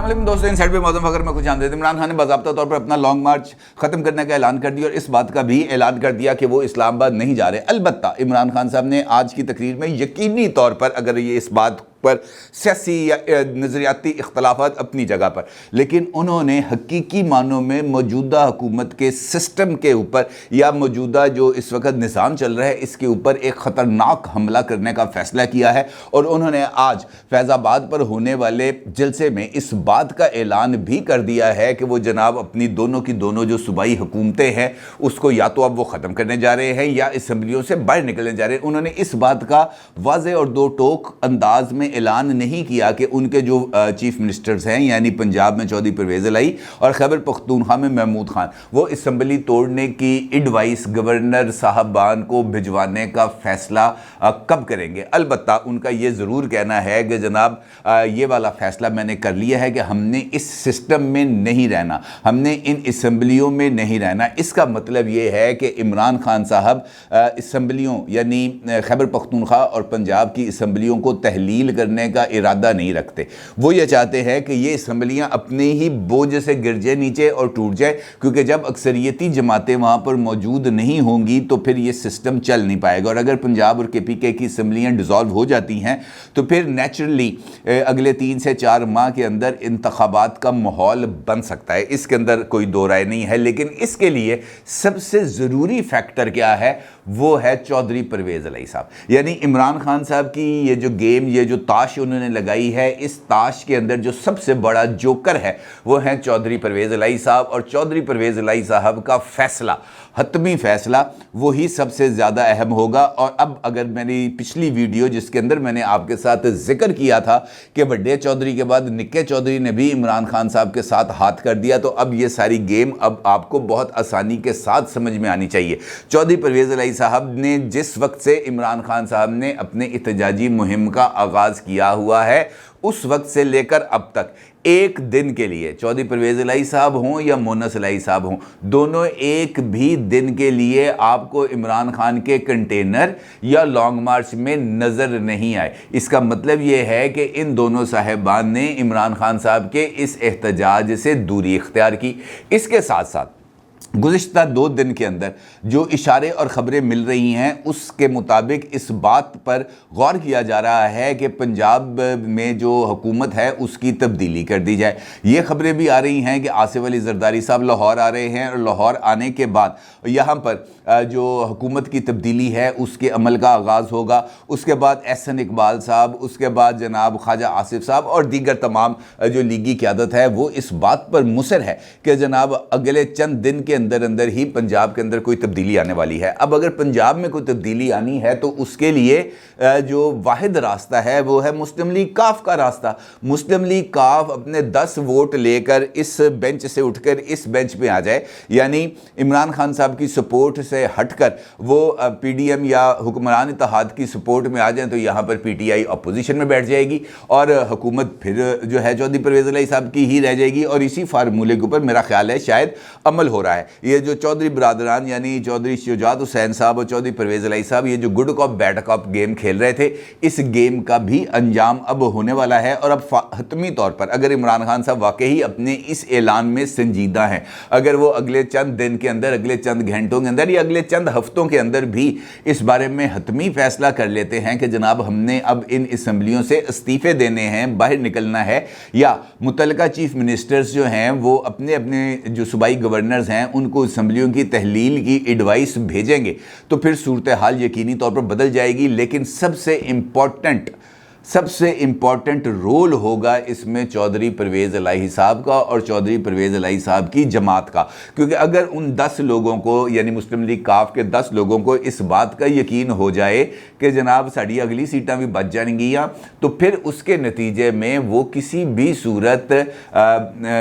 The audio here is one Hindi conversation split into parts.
अस्सलाम दोस्तों, इनसाइड पे मौजूद अगर मैं कुछ जान देते इमरान खान ने बाज़ाब्ता तौर पर अपना लॉन्ग मार्च खत्म करने का ऐलान कर दिया और इस बात का भी ऐलान कर दिया कि वो इस्लामाबाद नहीं जा रहे। अलबत्ता इमरान खान साहब ने आज की तकरीर में यकीनी तौर पर अगर ये इस बात पर सियासी या नज़रियाती इख्तलाफात अपनी जगह पर, लेकिन उन्होंने हकीकी मानों में मौजूदा हुकूमत के सिस्टम के ऊपर या मौजूदा जो इस वक्त निज़ाम चल रहा है इसके ऊपर एक ख़तरनाक हमला करने का फ़ैसला किया है। और उन्होंने आज फैज़ाबाद पर होने वाले जलसे में इस बात का ऐलान भी कर दिया है कि वो जनाब अपनी दोनों की दोनों जो सूबाई हुकूमतें हैं उसको या तो अब वो ख़त्म करने जा रहे हैं या असम्बलियों से बाहर निकलने जा रहे हैं। उन्होंने इस बात का वाज़े और दो टोक अंदाज में ऐलान नहीं किया कि उनके जो चीफ मिनिस्टर्स हैं यानी पंजाब में चौधरी परवेज़ इलाही और खैबर पख्तूनख्वा में महमूद खान वो असम्बली तोड़ने की एडवाइस गवर्नर साहबान को भिजवाने का फ़ैसला कब करेंगे। अलबत्ता उनका ये ज़रूर कहना है कि जनाब ये वाला फ़ैसला मैंने कर लिया है कि हमने इस सिस्टम में नहीं रहना, हमने इन असम्बलियों में नहीं रहना। इसका मतलब ये है कि इमरान खान साहब असम्बलियों यानी खैबर पख्तूनख्वा और पंजाब की असम्बलियों को तहलील करने का इरादा नहीं रखते। वो ये चाहते हैं कि ये असम्बलियाँ अपने ही बोझ से गिर जाए नीचे और टूट जाए, क्योंकि जब अक्सरियती जमातें वहाँ पर मौजूद नहीं होंगी तो फिर ये सिस्टम चल नहीं पाएगा। और अगर पंजाब और KPK की असम्बलियाँ डिज़ोल्व हो जाती हैं तो फिर नेचुरली अगले 3 से 4 माह के अंदर इंतखाबात का माहौल बन सकता है, इसके अंदर कोई दो राय नहीं है। लेकिन इसके लिए सबसे ज़रूरी फैक्टर क्या है, वो है चौधरी परवेज़ इलाही साहब। यानी इमरान खान साहब की ये जो गेम, ये जो ताश उन्होंने लगाई है, इस ताश के अंदर जो सबसे बड़ा जोकर है वो है चौधरी परवेज़ इलाही साहब। और चौधरी परवेज़ इलाही साहब का फैसला, हतमी फैसला, वही सबसे ज़्यादा अहम होगा। और अब अगर मेरी पिछली वीडियो जिसके अंदर मैंने आपके साथ जिक्र किया था कि बड़े चौधरी के बाद निक्के चौधरी ने भी इमरान खान साहब के साथ हाथ कर दिया, तो अब ये सारी गेम अब आपको बहुत आसानी के साथ समझ में आनी चाहिए। चौधरी परवेज़ इलाही साहब ने जिस वक्त से इमरान खान साहब ने अपने इhtजाजी मुहिम का आगाज़ किया हुआ है उस वक्त से लेकर अब तक एक दिन के लिए चौधरी परवेज़ इलाही साहब हों या मोनस इलाही साहब हों, दोनों एक भी दिन के लिए आपको इमरान खान के कंटेनर या लॉन्ग मार्च में नज़र नहीं आए। इसका मतलब ये है कि इन दोनों साहिबान ने इमरान खान साहब के इस एहतजाज से दूरी इख्तियार की। इसके साथ साथ गुज़िश्ता 2 दिन के अंदर जो इशारे और ख़बरें मिल रही हैं उसके मुताबिक इस बात पर गौर किया जा रहा है कि पंजाब में जो हुकूमत है उसकी तब्दीली कर दी जाए। ये ख़बरें भी आ रही हैं कि आसिफ अली ज़रदारी साहब लाहौर आ रहे हैं और लाहौर आने के बाद यहाँ पर जो हुकूमत की तब्दीली है उसके अमल का आगाज़ होगा। उसके बाद एहसन इकबाल साहब, उसके बाद जनाब ख्वाजा आसिफ साहब और दीगर तमाम जो लीगी क़यादत है वो इस बात पर मुसर है कि जनाब अगले चंद दिन के अंदर अंदर ही पंजाब के अंदर कोई तब्दीली आने वाली है। अब अगर पंजाब में कोई तब्दीली आनी है तो उसके लिए जो वाहिद रास्ता है वो है मुस्लिम लीग काफ का रास्ता। मुस्लिम लीग काफ अपने 10 वोट लेकर इस बेंच से उठकर इस बेंच पे आ जाए, यानी इमरान खान साहब की सपोर्ट से हटकर वो PDM या हुक्मरान इत्तेहाद की सपोर्ट में आ जाए तो यहाँ पर PTI अपोजिशन में बैठ जाएगी और हुकूमत फिर जो है चौधरी परवेज़ इलाही साहब की ही रह जाएगी। और इसी फार्मूले के ऊपर मेरा ख्याल है शायद अमल हो रहा है। ये जो चौधरी बरादरान यानी चौधरी शुजात हुसैन साहब और चौधरी परवेज़ इलाही साहब ये जो good cop bad cop game खेल रहे थे, इस गेम का भी अंजाम अब होने वाला है। और अब हतमी तौर पर अगर इमरान खान साहब वाकई अपने इस ऐलान में संजीदा हैं, अगर वो अगले चंद दिन के अंदर, अगले चंद घंटों के अंदर या अगले चंद हफ्तों के अंदर भी इस बारे में हतमी फैसला कर लेते हैं कि जनाब हमने अब इन असम्बलियों से इस्तीफ़े देने हैं, बाहर निकलना है, या मुतल्लिका चीफ मिनिस्टर्स जो हैं वो अपने अपने जो सूबाई गवर्नर्स हैं उनको असम्बलियों की तहलील की एडवाइस भेजेंगे, तो फिर सूरत हाल यकीनी तौर पर बदल जाएगी। लेकिन सबसे इम्पॉर्टेंट रोल होगा इसमें चौधरी परवेज़ इलाही साहब का और चौधरी परवेज़ इलाही साहब की जमात का। क्योंकि अगर उन 10 लोगों को यानी मुस्लिम लीग काफ के 10 लोगों को इस बात का यकीन हो जाए कि जनाब साड़ी अगली सीटां भी बच जाएंगियाँ, तो फिर उसके नतीजे में वो किसी भी सूरत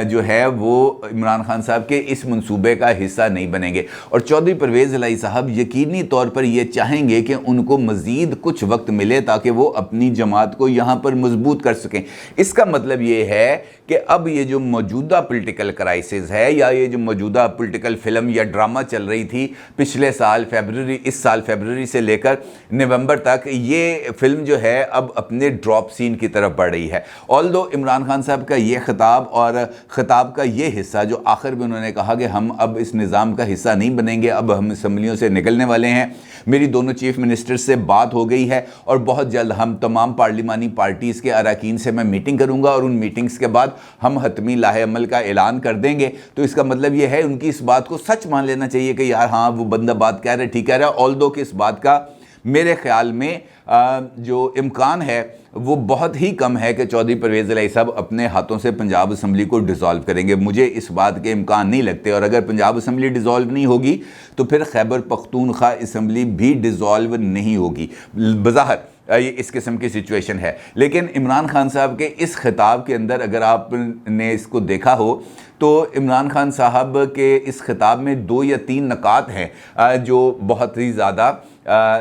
जो है वो इमरान खान साहब के इस मंसूबे का हिस्सा नहीं बनेंगे। और चौधरी परवेज़ इलाही साहब यकीनी तौर पर ये चाहेंगे कि उनको मज़ीद कुछ वक्त मिले ताकि वो अपनी जमात को यहाँ पर मजबूत कर सकें। इसका मतलब ये है कि अब ये जो मौजूदा पॉलिटिकल क्राइसिस है या ये जो मौजूदा पॉलिटिकल फिल्म या ड्रामा चल रही थी पिछले साल फरवरी, इस साल फरवरी से लेकर नवंबर तक, ये फिल्म जो है अब अपने ड्रॉप सीन की तरफ बढ़ रही है। ऑल्दो इमरान खान साहब का ये खिताब और खिताब का ये हिस्सा जो आखिर में उन्होंने कहा कि हम अब इस निज़ाम का हिस्सा नहीं बनेंगे, अब हम असम्बलियों से निकलने वाले हैं, मेरी दोनों चीफ मिनिस्टर से बात हो गई है और बहुत जल्द हम तमाम पार्लिमानी पार्टीज़ के अरकान से मैं मीटिंग करूंगा और उन मीटिंग्स के बाद हम हतमी लाहे अमल का ऐलान कर देंगे। तो इसका मतलब यह है उनकी इस बात को सच मान लेना चाहिए कि यार हाँ वो बंदा बात कह रहा है, ठीक कह रहा है। ऑल्दो कि इस बात का मेरे ख्याल में जो इम्कान है वो बहुत ही कम है कि चौधरी परवेज़ इलाही साहब अपने हाथों से पंजाब असम्बली को डिसॉल्व करेंगे। मुझे इस बात के इम्कान नहीं लगते और अगर पंजाब असम्बली डिसॉल्व नहीं होगी तो फिर खैबर पख्तूनख्वा असम्बली भी डिसॉल्व नहीं होगी। बज़ाहिर ये इस किस्म की सिचुएशन है। लेकिन इमरान खान साहब के इस खिताब के अंदर अगर आपने इसको देखा हो तो इमरान खान साहब के इस खिताब में 2 या 3 नकात हैं जो बहुत ही ज़्यादा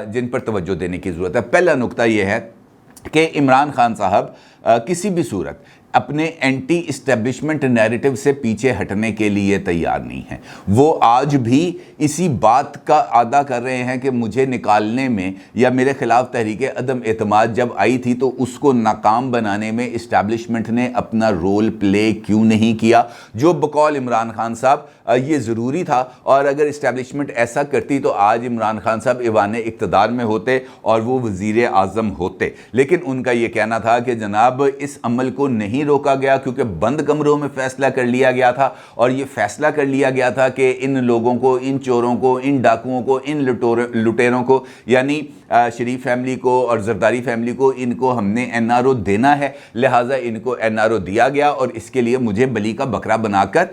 जिन पर तवज्जो देने की ज़रूरत है। पहला नुक्ता यह है कि इमरान खान साहब किसी भी सूरत अपने एंटी इस्टेब्लिशमेंट नैरेटिव से पीछे हटने के लिए तैयार नहीं है। वो आज भी इसी बात का अदा कर रहे हैं कि मुझे निकालने में या मेरे खिलाफ तहरीक अदम एतमाद जब आई थी तो उसको नाकाम बनाने में इस्टेब्लिशमेंट ने अपना रोल प्ले क्यों नहीं किया, जो बकौल इमरान खान साहब ये ज़रूरी था। और अगर इस्टेब्लिशमेंट ऐसा करती तो आज इमरान खान साहब ईवान इक़्तिदार में होते और वो वज़ीर आज़म होते। लेकिन उनका ये कहना था कि जनाब इस अमल को नहीं रोका गया क्योंकि बंद कमरों में फैसला कर लिया गया था और ये फैसला कर लिया गया था कि इन लोगों को, इन चोरों को, इन डाकुओं को, इन लुटेरों को यानी शरीफ फैमिली को और जरदारी फैमिली को इनको हमने NRO देना है, लिहाजा इनको NRO दिया गया और इसके लिए मुझे बली का बकरा बनाकर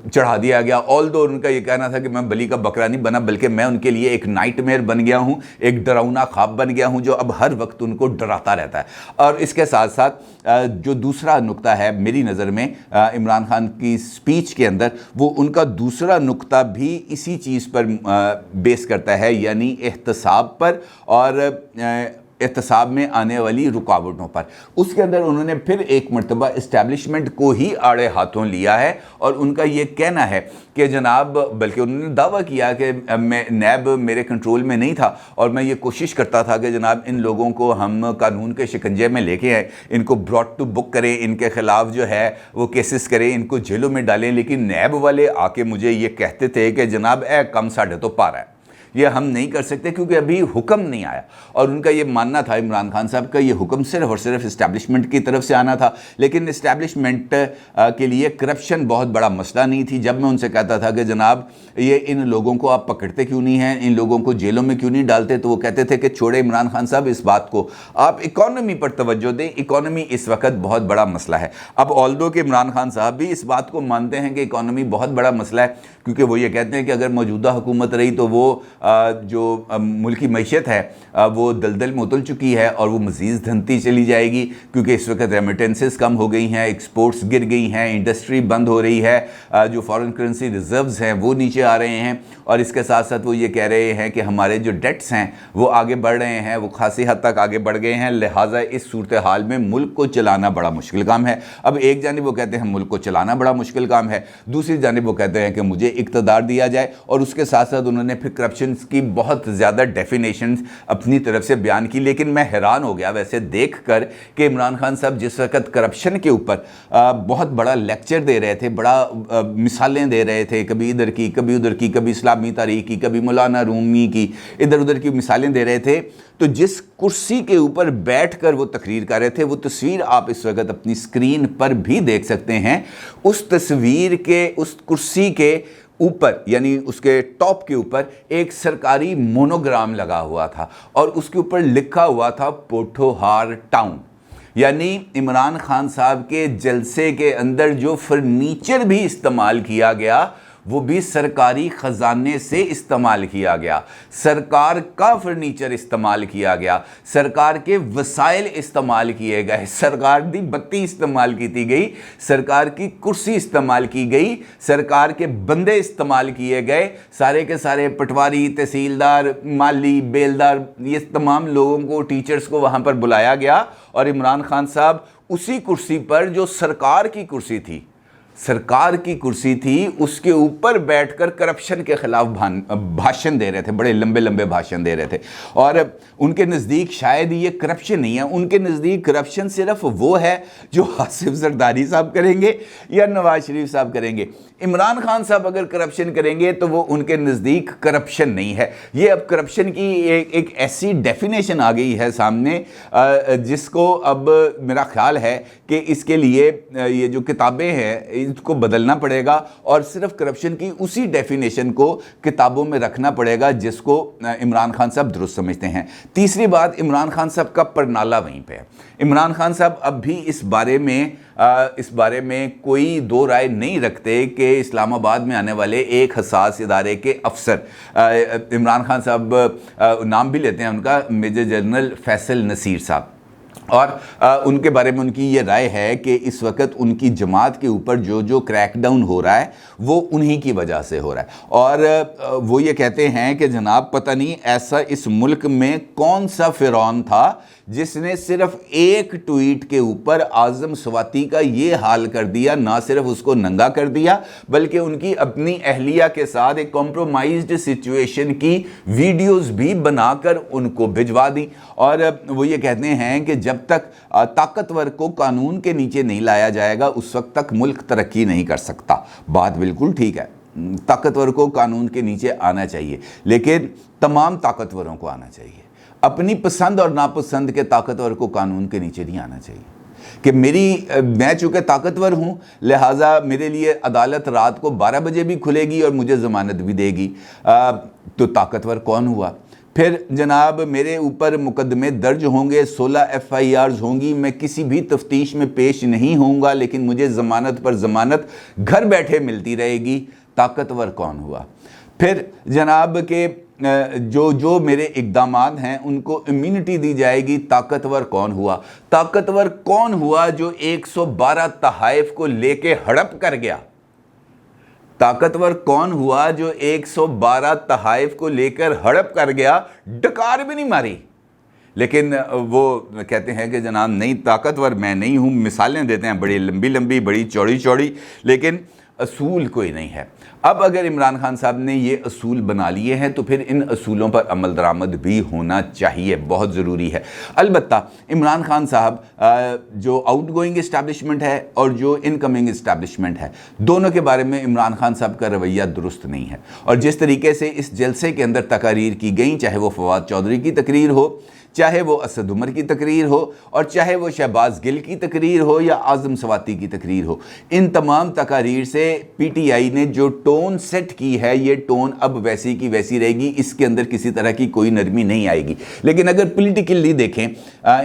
चढ़ा दिया गया। ऑल्दो उनका ये कहना था कि मैं बली का बकरा नहीं बना बल्कि मैं उनके लिए एक नाइटमेयर बन गया हूँ, एक डरावना ख्वाब बन गया हूँ जो अब हर वक्त उनको डराता रहता है। और इसके साथ साथ जो दूसरा नुक्ता है मेरी नज़र में इमरान खान की स्पीच के अंदर, वो उनका दूसरा नुक्ता भी इसी चीज़ पर बेस करता है, यानी एहतसाब पर और एहतसाब में आने वाली रुकावटों पर। उसके अंदर उन्होंने फिर एक मरतबा इस्टेब्लिशमेंट को ही आड़े हाथों लिया है और उनका ये कहना है कि जनाब, बल्कि उन्होंने दावा किया कि मैं नैब मेरे कंट्रोल में नहीं था और मैं ये कोशिश करता था कि जनाब इन लोगों को हम कानून के शिकंजे में लेके आए, इनको ब्रॉट टू बुक करें, इनके ख़िलाफ़ जो है वो केसेस करें, इनको जेलों में डालें। लेकिन नैब वाले आके मुझे ये कहते थे कि जनाब कम साढ़े तो पारा है, ये हम नहीं कर सकते क्योंकि अभी हुक्म नहीं आया। और उनका ये मानना था इमरान खान साहब का, ये हुक्म सिर्फ और सिर्फ इस्टेब्लिशमेंट की तरफ से आना था। लेकिन इस्टेब्लिशमेंट के लिए करप्शन बहुत बड़ा मसला नहीं थी। जब मैं उनसे कहता था कि जनाब ये इन लोगों को आप पकड़ते क्यों नहीं हैं, इन लोगों को जेलों में क्यों नहीं डालते, तो वो कहते थे कि छोड़े इमरान खान साहब इस बात को, आप इकॉनमी पर तवज्जो दें, इकॉनमी इस वक्त बहुत बड़ा मसला है। अब ऑल्दो के इमरान खान साहब भी इस बात को मानते हैं कि इकॉनमी बहुत बड़ा मसला है, क्योंकि वो ये कहते हैं कि अगर मौजूदा हुकूमत रही तो वो जो मुल्की मईशत है वो दलदल में उतल चुकी है और वो मज़ीद धनती चली जाएगी, क्योंकि इस वक्त रेमिटेंसेस कम हो गई हैं, एक्सपोर्ट्स गिर गई हैं, इंडस्ट्री बंद हो रही है, जो फॉरेन करेंसी रिजर्व्स हैं वो नीचे आ रहे हैं। और इसके साथ साथ वो ये कह रहे हैं कि हमारे जो डेट्स हैं वो आगे बढ़ रहे हैं, वो खासी हद तक आगे बढ़ गए हैं, लिहाजा इस सूरत हाल में मुल्क को चलाना बड़ा मुश्किल काम है। अब एक जानिब वो कहते हैं मुल्क को चलाना बड़ा मुश्किल काम है, दूसरी जानिब वो कहते हैं कि मुझे इक़्तिदार दिया जाए। और उसके साथ साथ उन्होंने फिर करप्शन की बहुत ज़्यादा डेफिनेशंस अपनी तरफ से बयान की। लेकिन मैं हैरान हो गया वैसे देख कर कि इमरान खान साहब जिस वक्त करप्शन के ऊपर बहुत बड़ा लेक्चर दे रहे थे, बड़ा मिसालें दे रहे थे, कभी इधर की कभी उधर की, कभी इस्लामी तारीख की, कभी मौलाना रूमी की, इधर उधर की मिसालें दे रहे थे, तो जिस कुर्सी के ऊपर बैठकर वो तकरीर कर रहे थे वो तस्वीर आप इस वक्त अपनी स्क्रीन पर भी देख सकते हैं। उस तस्वीर के, उस कुर्सी के ऊपर यानी उसके टॉप के ऊपर एक सरकारी मोनोग्राम लगा हुआ था और उसके ऊपर लिखा हुआ था पोठोहार टाउन। यानी इमरान खान साहब के जलसे के अंदर जो फर्नीचर भी इस्तेमाल किया गया वो भी सरकारी ख़जाने से इस्तेमाल किया गया, सरकार का फर्नीचर इस्तेमाल किया गया, सरकार के वसाइल इस्तेमाल किए गए, सरकार की बत्ती इस्तेमाल की गई, सरकार की कुर्सी इस्तेमाल की गई, सरकार के बंदे इस्तेमाल किए गए, सारे के सारे पटवारी, तहसीलदार, माली, बेलदार, ये तमाम लोगों को, टीचर्स को वहाँ पर बुलाया गया और इमरान खान साहब उसी कुर्सी पर, जो सरकार की कुर्सी थी, सरकार की कुर्सी थी, उसके ऊपर बैठकर करप्शन के खिलाफ भाषण दे रहे थे, बड़े लंबे लंबे भाषण दे रहे थे। और उनके नज़दीक शायद ये करप्शन नहीं है, उनके नज़दीक करप्शन सिर्फ वो है जो आसिफ जरदारी साहब करेंगे या नवाज शरीफ साहब करेंगे। इमरान खान साहब अगर करप्शन करेंगे तो वो उनके नज़दीक करप्शन नहीं है। ये अब करप्शन की एक ऐसी डेफिनेशन आ गई है सामने, जिसको अब मेरा ख्याल है कि इसके लिए ये जो किताबें हैं इसको बदलना पड़ेगा और सिर्फ करप्शन की उसी डेफिनेशन को किताबों में रखना पड़ेगा जिसको इमरान खान साहब दुरुस्त समझते हैं। तीसरी बात, इमरान खान साहब का परनाला वहीं पे है। इमरान खान साहब अब भी इस बारे में कोई दो राय नहीं रखते कि इस्लामाबाद में आने वाले एक हसास इदारे के अफसर, इमरान खान साहब नाम भी लेते हैं उनका, मेजर जनरल फैसल नसीर साहब, और उनके बारे में उनकी ये राय है कि इस वक्त उनकी जमात के ऊपर जो जो क्रैकडाउन हो रहा है वो उन्हीं की वजह से हो रहा है। और वो ये कहते हैं कि जनाब पता नहीं ऐसा इस मुल्क में कौन सा फिरौन था जिसने सिर्फ एक ट्वीट के ऊपर आज़म स्वाति का ये हाल कर दिया, ना सिर्फ उसको नंगा कर दिया बल्कि उनकी अपनी अहलिया के साथ एक कॉम्प्रोमाइज्ड सिचुएशन की वीडियोस भी बनाकर उनको भिजवा दी। और वो ये कहते हैं कि जब तक ताकतवर को कानून के नीचे नहीं लाया जाएगा उस वक्त तक मुल्क तरक्की नहीं कर सकता। बात बिल्कुल ठीक है, ताकतवर को कानून के नीचे आना चाहिए, लेकिन तमाम ताकतवरों को आना चाहिए। अपनी पसंद और नापसंद के ताकतवर को कानून के नीचे नहीं आना चाहिए कि मैं चूँकि ताकतवर हूँ लिहाजा मेरे लिए अदालत रात को 12 बजे भी खुलेगी और मुझे ज़मानत भी देगी। तो ताकतवर कौन हुआ? फिर जनाब मेरे ऊपर मुकदमे दर्ज होंगे, 16 FIRs होंगी, मैं किसी भी तफ्तीश में पेश नहीं होऊंगा लेकिन मुझे ज़मानत पर ज़मानत घर बैठे मिलती रहेगी। ताकतवर कौन हुआ? फिर जनाब के जो मेरे इक़दामात हैं उनको इम्यूनिटी दी जाएगी। ताकतवर कौन हुआ? ताकतवर कौन हुआ जो 112 तहाइफ को लेके हड़प कर गया? ताकतवर कौन हुआ जो 112 तहाइफ को लेकर हड़प कर गया, डकार भी नहीं मारी? लेकिन वो कहते हैं कि जनाब नहीं, ताकतवर मैं नहीं हूँ। मिसालें देते हैं बड़ी लंबी लंबी, बड़ी चौड़ी चौड़ी, लेकिन असूल कोई नहीं है। अब अगर इमरान खान साहब ने ये असूल बना लिए हैं तो फिर इन असूलों पर अमल दरामद भी होना चाहिए, बहुत ज़रूरी है। अलबत्ता इमरान खान साहब जो आउटगोइंग इस्टेब्लिशमेंट है और जो इनकमिंग इस्टेब्लिशमेंट है, दोनों के बारे में इमरान खान साहब का रवैया दुरुस्त नहीं है। और जिस तरीके से इस जलसे के अंदर तकारीर की गई, चाहे वो फवाद चौधरी की तकरीर हो, चाहे वो असद उमर की तकरीर हो, और चाहे वो शहबाज गिल की तकरीर हो या आज़म स्वाति की तकरीर हो, इन तमाम तकारीर से PTI ने जो टोन सेट की है ये टोन अब वैसी की वैसी रहेगी, इसके अंदर किसी तरह की कोई नरमी नहीं आएगी। लेकिन अगर पॉलिटिकली देखें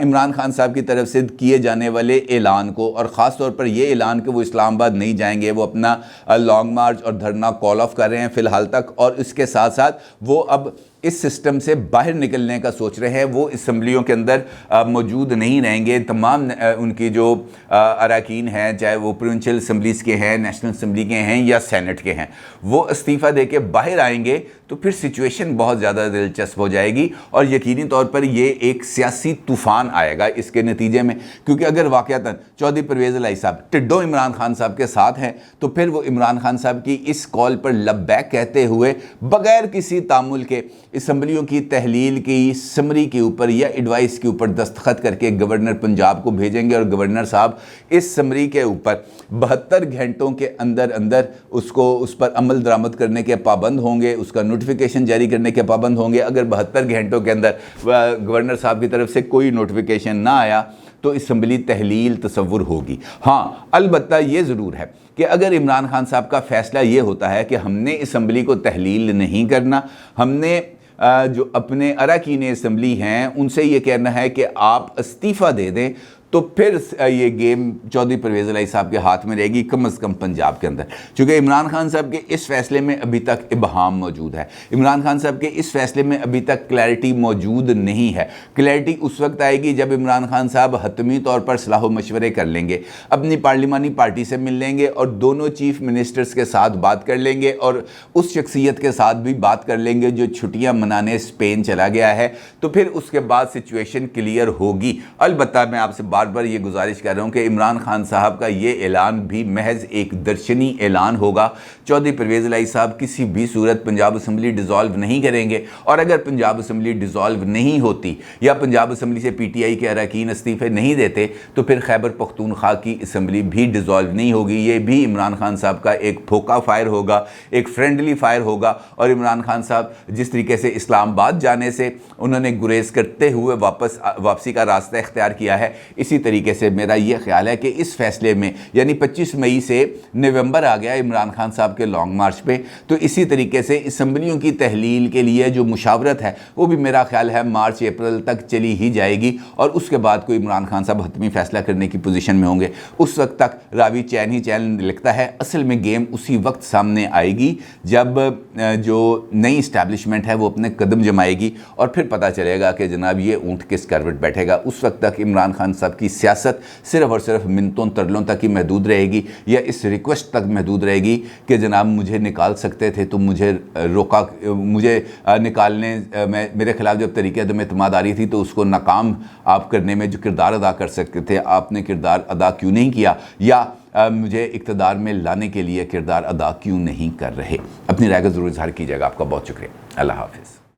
इमरान खान साहब की तरफ से किए जाने वाले ऐलान को, और ख़ास तौर पर ये ऐलान कि वो इस्लामाबाद नहीं जाएंगे, वो अपना लॉन्ग मार्च और धरना कॉल ऑफ कर रहे हैं फ़िलहाल तक, और इसके साथ साथ वो अब इस सिस्टम से बाहर निकलने का सोच रहे हैं, वो असम्बलियों के अंदर मौजूद नहीं रहेंगे। तमाम उनकी जो अरकान हैं, चाहे वो प्रोविंशियल असम्बलीज़ के हैं, नेशनल असम्बली के हैं या सेनेट के हैं, वो इस्तीफ़ा दे के बाहर आएंगे तो फिर सिचुएशन बहुत ज़्यादा दिलचस्प हो जाएगी और यकीनी तौर पर ये एक सियासी तूफ़ान आएगा इसके नतीजे में। क्योंकि अगर वाक़यातन चौधरी परवेज़ इलाही साहब टिड्डो इमरान खान साहब के साथ हैं तो फिर वो इमरान खान साहब की इस कॉल पर लब्बैक कहते हुए बग़ैर किसी तामुल के असम्बलियों की तहलील की समरी के ऊपर या एडवाइस के ऊपर दस्तखत करके गवर्नर पंजाब को भेजेंगे और गवर्नर साहब इस समरी के ऊपर 72 घंटों के अंदर अंदर उस पर अमल दरामद करने के पाबंद होंगे, उसका नोटिफिकेशन जारी करने के पाबंद होंगे। अगर 72 घंटों के अंदर गवर्नर साहब की तरफ से कोई नोटिफिकेशन ना आया तो असम्बली तहलील तसव्वुर होगी। हाँ, अलबत्ता ये ज़रूर है कि अगर इमरान खान साहब का फ़ैसला ये होता है कि हमने असम्बली को तहलील नहीं करना, हमने जो अपने अरकान असम्बली हैं उनसे ये कहना है कि आप इस्तीफ़ा दे दें, तो फिर ये गेम चौधरी परवेज़ इलाही साहब के हाथ में रहेगी, कम से कम पंजाब के अंदर। क्योंकि इमरान खान साहब के इस फैसले में अभी तक इबहाम मौजूद है, इमरान खान साहब के इस फैसले में अभी तक क्लैरिटी मौजूद नहीं है। क्लैरिटी उस वक्त आएगी जब इमरान खान साहब हतमी तौर पर सलाह मशवरे कर लेंगे, अपनी पार्लिमानी पार्टी से मिल लेंगे और दोनों चीफ मिनिस्टर्स के साथ बात कर लेंगे और उस शख्सियत के साथ भी बात कर लेंगे जो छुट्टियां मनाने स्पेन चला गया है। तो फिर उसके बाद सिचुएशन क्लियर होगी। अलबत्ता मैं आपसे बार बार ये गुजारिश कर रहा हूँ कि इमरान खान साहब का ये ऐलान भी महज एक दर्शनी ऐलान होगा। चौधरी परवेज़ इलाही साहब किसी भी सूरत पंजाब असम्बली डिज़ोल्व नहीं करेंगे, और अगर पंजाब असम्बली डिज़ोल्व नहीं होती या पंजाब असम्बली से PTI के अरकान इस्तीफ़े नहीं देते तो फिर खैबर पख्तूनख्वा की असम्बली भी डिज़ोल्व नहीं होगी। ये भी इमरान खान साहब का एक फोका फायर होगा, एक फ्रेंडली फायर होगा। और इमरान खान साहब जिस तरीके से इस्लामाबाद जाने से उन्होंने गुरेज करते हुए वापसी का रास्ता इख्तियार किया है, इसी तरीके से मेरा ये ख्याल है कि इस फैसले में यानी 25 मई से नवंबर आ गया इमरान खान साहब के लॉन्ग मार्च पे, तो इसी तरीके से असम्बलियों की तहलील के लिए जो मुशावरत है वो भी मेरा ख्याल है मार्च अप्रैल तक चली ही जाएगी। और उसके बाद कोई इमरान खान साहब हतमी फैसला करने की पोजीशन में होंगे। उस वक्त तक रावी चैन ही चैन लिखता है। असल में गेम उसी वक्त सामने आएगी जब जो नई इस्टेब्लिशमेंट है वो अपने कदम जमाएगी और फिर पता चलेगा कि जनाब ये ऊँट किस करवट बैठेगा। उस वक्त तक इमरान खान साहब की सियासत सिर्फ और सिर्फ मिन्नतों तरलों तक ही महदूद रहेगी या इस रिक्वेस्ट तक महदूद रहेगी कि जनाब मुझे निकाल सकते थे तो मुझे रोका, मुझे निकालने मेरे खिलाफ जब तरीक़े अदम एतमाद आ रही थी तो उसको नाकाम आप करने में जो किरदार अदा कर सकते थे आपने किरदार अदा क्यों नहीं किया, या मुझे इक़्तिदार में लाने के लिए किरदार अदा क्यों नहीं कर रहे। अपनी राय का ज़रूर इज़हार कीजिएगा। आपका बहुत शुक्रिया। अल्लाह हाफ़िज़।